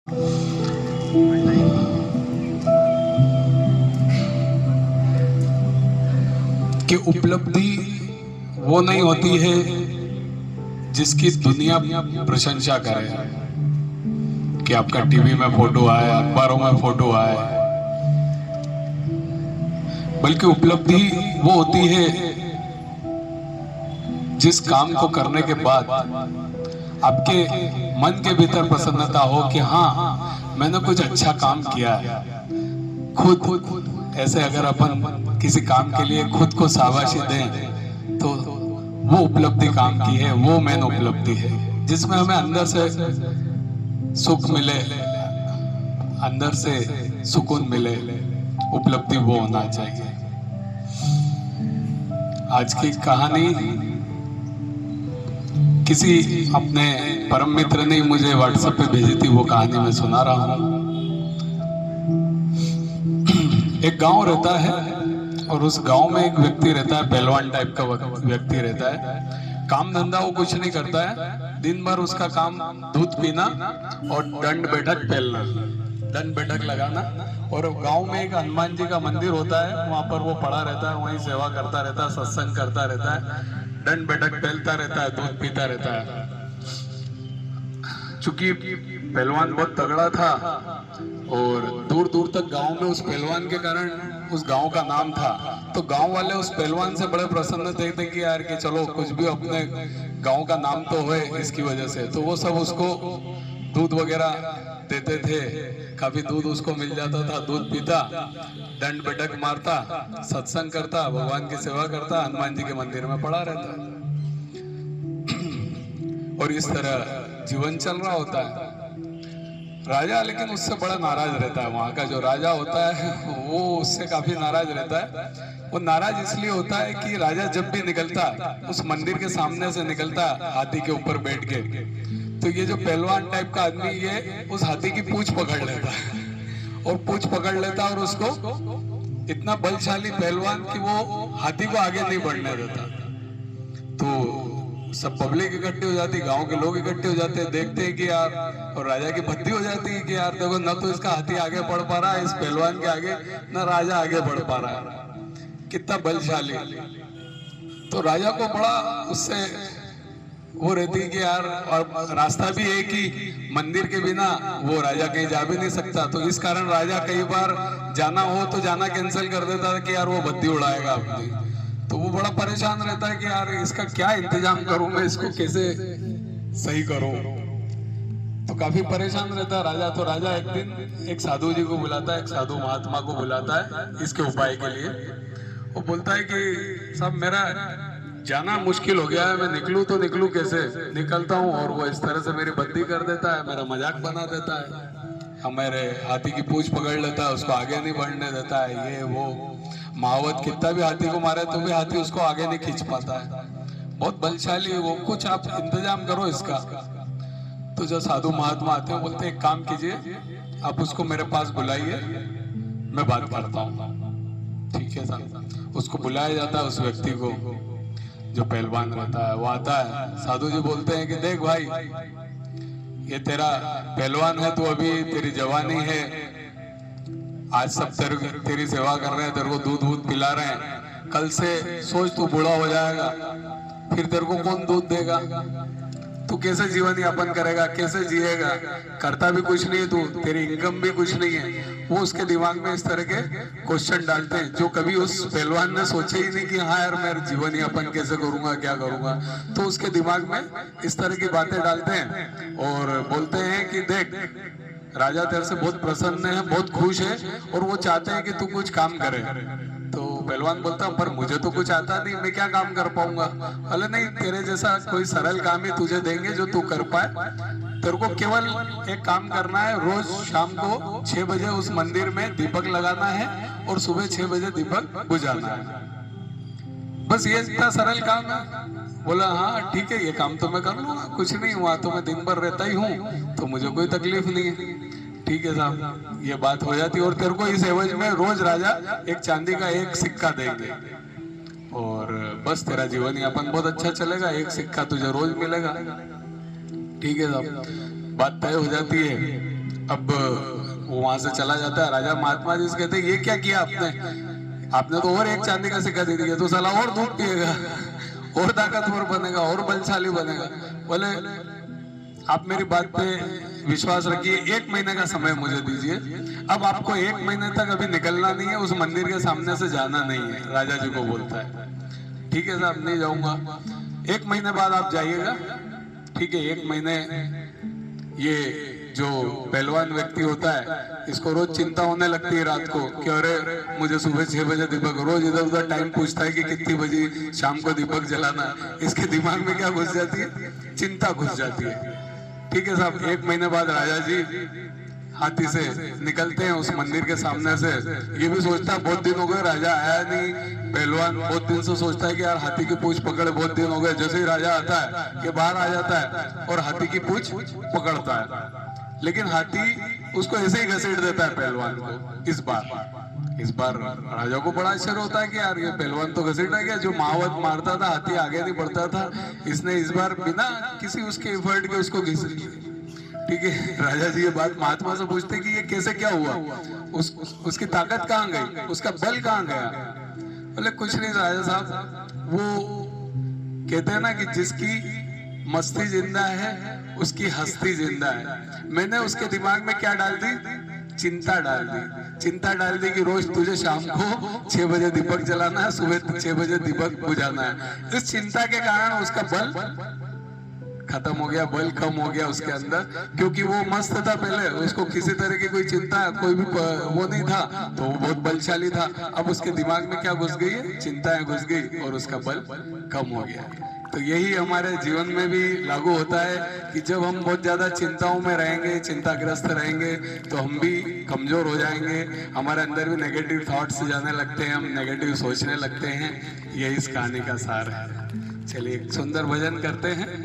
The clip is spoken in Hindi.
कि उपलब्धि वो नहीं होती है जिसकी दुनिया प्रशंसा करे, कि आपका टीवी में फोटो आए, अखबारों में फोटो आए, बल्कि उपलब्धि वो होती है जिस काम को करने के बाद आपके मन के भीतर प्रसन्नता हो कि हाँ मैंने कुछ अच्छा काम किया है। खुद ऐसे अगर अपन किसी काम के लिए खुद को शाबाशी दें तो वो उपलब्धि काम की है, वो मेन उपलब्धि है, जिसमें हमें अंदर से सुख मिले, अंदर से सुकून मिले। उपलब्धि वो होना चाहिए। आज की कहानी किसी अपने परम मित्र ने मुझे व्हाट्सएप पे भेजी थी, वो कहानी मैं सुना रहा हूँ। एक गांव रहता है और उस गांव में एक व्यक्ति रहता है, पहलवान टाइप का व्यक्ति रहता है। काम धंधा वो कुछ नहीं करता है, दिन भर उसका काम दूध पीना और दंड बैठक फैलना, दंड बैठक लगाना। और गांव में एक हनुमान जी का मंदिर होता है, वहां पर वो पड़ा रहता है, वहीं सेवा करता रहता है, सत्संग करता रहता है, दंड बैठक फैलता रहता है, दूध पीता रहता है। चूंकि पहलवान बहुत तगड़ा था और दूर दूर तक गांव में उस पहलवान के कारण उस गांव का नाम था, तो गांव वाले उस पहलवान से बड़े प्रसन्न थे कि यार कि चलो कुछ भी अपने गांव का नाम तो है इसकी वजह से। तो वो सब उसको दूध वगैरह देते थे, काफी दूध उसको मिल जाता था, दूध पीता, दंड बैठक मारता, सत्संग करता, भगवान की सेवा करता, हनुमान जी के मंदिर में पड़ा रहता। और इस तरह जीवन चल रहा होता है। राजा लेकिन उससे बड़ा नाराज रहता है। वहां का जो राजा होता है वो उससे काफी नाराज रहता है। वो नाराज इसलिए होता है कि राजा जब भी निकलता उस मंदिर के सामने से निकलता हाथी के ऊपर बैठ के, तो ये जो पहलवान टाइप का आदमी ये उस हाथी की पूंछ पकड़ लेता है और पूंछ पकड़ लेता और उसको इतना बलशाली पहलवान कि वो हाथी को आगे नहीं बढ़ने देता। तो सब पब्लिक इकट्ठी हो जाती, गांव के लोग इकट्ठे हो जाते हैं, देखते हैं कि यार, और राजा की भद्दी हो जाती है कि यार देखो न तो इसका हाथी आगे बढ़ पा रहा है इस पहलवान के आगे, न राजा आगे बढ़ पा रहा है, कितना बलशाली। तो राजा को बड़ा उससे वो रहती है कि यार, और रास्ता भी है कि मंदिर के बिना वो राजा कहीं जा भी नहीं सकता। तो इस कारण राजा कई बार जाना हो तो जाना कैंसिल कर देता है कि यार वो भद्दी उड़ाएगा अपनी। तो वो बड़ा परेशान रहता है कि यार इसका क्या इंतजाम करूं मैं, इसको कैसे सही करूं। तो काफी परेशान रहता है राजा। तो राजा एक दिन एक साधु जी को बुलाता है, एक साधु महात्मा को बुलाता है इसके उपाय के लिए। वो बोलता है कि साहब मेरा जाना मुश्किल हो गया है, मैं निकलूं तो निकलूं कैसे, निकलता हूं और वो इस तरह से मेरी बद्दी कर देता है, मेरा मजाक बना देता है, हमारे हाथी की पूंछ पकड़ लेता है, उसको आगे नहीं बढ़ने देता है, ये वो महावत कितना भी हाथी को मारे तो भी हाथी उसको आगे नहीं खींच पाता है, बहुत बलशाली वो, कुछ आप इंतजाम करो इसका। तो जो साधु महात्मा आते हैं बोलते हैं एक काम कीजिए, आप उसको मेरे पास बुलाइए, मैं बात करता हूँ। ठीक है साहब, उसको बुलाया जाता है उस व्यक्ति को जो पहलवान रहता है। वो आता है, साधु जी बोलते हैं कि देख भाई, ये तेरा पहलवान है, तू अभी तेरी जवानी है, आज सब तेरी सेवा कर रहे हैं, तेरे को दूध वूध पिला रहे हैं, कल से सोच तू बूढ़ा हो जाएगा, फिर तेरे को कौन दूध देगा, तू कैसे जीवन यापन करेगा, कैसे जिएगा, करता भी कुछ नहीं है तू, तेरी इनकम भी कुछ नहीं है। वो उसके दिमाग में इस तरह के क्वेश्चन डालते हैं जो कभी उस पहलवान ने सोचे ही नहीं कि हाँ यार मैं जीवन यापन कैसे करूंगा, क्या करूंगा। तो उसके दिमाग में इस तरह की बातें डालते हैं और बोलते हैं कि देख, राजा तेरे से बहुत प्रसन्न है, बहुत खुश है और वो चाहते हैं कि तू कुछ काम करे। तो पहलवान बोलता पर मुझे तो कुछ आता नहीं, मैं क्या काम कर पाऊंगा। अरे नहीं, तेरे जैसा कोई सरल काम ही तुझे देंगे जो तू कर पाए। तेरे को केवल एक काम करना है, रोज शाम को 6 बजे उस मंदिर में दीपक लगाना है और सुबह 6 बजे दीपक बुझाना है, बस ये इतना सरल काम है। बोला हाँ ठीक है, ये काम तो मैं कर लूंगा, कुछ नहीं, वहां तो मैं दिन भर रहता ही हूँ, तो मुझे कोई तकलीफ नहीं है। ठीक है साहब, ये बात हो जाती और तेरे को इस एवज में रोज राजा एक चांदी का एक सिक्का देंगे और बस तेरा जीवन यापन बहुत अच्छा चलेगा, एक सिक्का तुझे रोज मिलेगा। ठीक है साहब, बात तय हो जाती है। अब वो वहां से चला जाता है। राजा महात्मा जी से कहते हैं ये क्या किया आपने, आपने तो और एक चांदी का सिक्का दे दिया, तो साला और दूध पिएगा, और ताकतवर बनेगा, और बलशाली बनेगा। बोले आप मेरी बात पे विश्वास रखिए, 1 महीने का समय मुझे दीजिए। अब आपको 1 महीने तक अभी निकलना नहीं है, उस मंदिर के सामने से जाना नहीं है। राजा जी को बोलता है ठीक है साहब, नहीं जाऊंगा, 1 महीने बाद आप जाइएगा। ठीक है, 1 महीने ये जो पहलवान व्यक्ति होता है इसको रोज चिंता होने लगती है रात को कि अरे मुझे सुबह 6 बजे दीपक, रोज इधर उधर टाइम पूछता है कि कितनी बजे शाम को दीपक जलाना। इसके दिमाग में क्या घुस जाती है, चिंता घुस जाती है। ठीक है साहब, 1 महीने बाद राजा जी हाथी से निकलते हैं उस मंदिर के सामने से। ये भी सोचता है बहुत दिन हो गए राजा आया नहीं। पहलवान बहुत दिन से सोचता है कि यार हाथी की पूंछ पकड़े, बहुत दिन हो गए। जैसे ही राजा आता है ये बाहर आ जाता है और हाथी की पूंछ पकड़ता है, लेकिन हाथी उसको ऐसे ही घसीट देता है पहलवान को। इस बार राजा को बड़ा आश्चर्य होता है कि यार ये पहलवान तो घसीटा गया, जो महावत मारता था हाथी आगे नहीं बढ़ता था, इसने इस बार बिना किसी उसके एफर्ट के उसको घसीट लिया। ठीक है, राजा जी ये बात महात्मा से पूछते कि ये कैसे क्या हुआ, उसकी ताकत कहाँ गई, उसका बल कहाँ गया। बोले कुछ नहीं राजा साहब, वो कहते हैं ना कि जिसकी मस्ती जिंदा है उसकी हस्ती जिंदा है। मैंने उसके दिमाग में क्या डाल दी, चिंता डाल दी। चिंता डाल दी कि रोज तुझे शाम को 6 बजे दीपक जलाना है, सुबह 6 बजे दीपक बुझाना है। इस चिंता के कारण उसका बल खत्म हो गया, बल कम हो गया उसके अंदर, क्योंकि वो मस्त था पहले, उसको किसी तरह की कोई चिंता कोई भी वो नहीं था, तो वो बहुत बलशाली था। अब उसके दिमाग में क्या घुस गई है, चिंताएं घुस गई और उसका बल कम हो गया। तो यही हमारे जीवन में भी लागू होता है कि जब हम बहुत ज्यादा चिंताओं में रहेंगे, चिंताग्रस्त रहेंगे, तो हम भी कमजोर हो जाएंगे, हमारे अंदर भी नेगेटिव थॉट्स जाने लगते हैं, हम नेगेटिव सोचने लगते हैं। यही इस कहानी का सार है। चलिए एक सुंदर भजन करते हैं।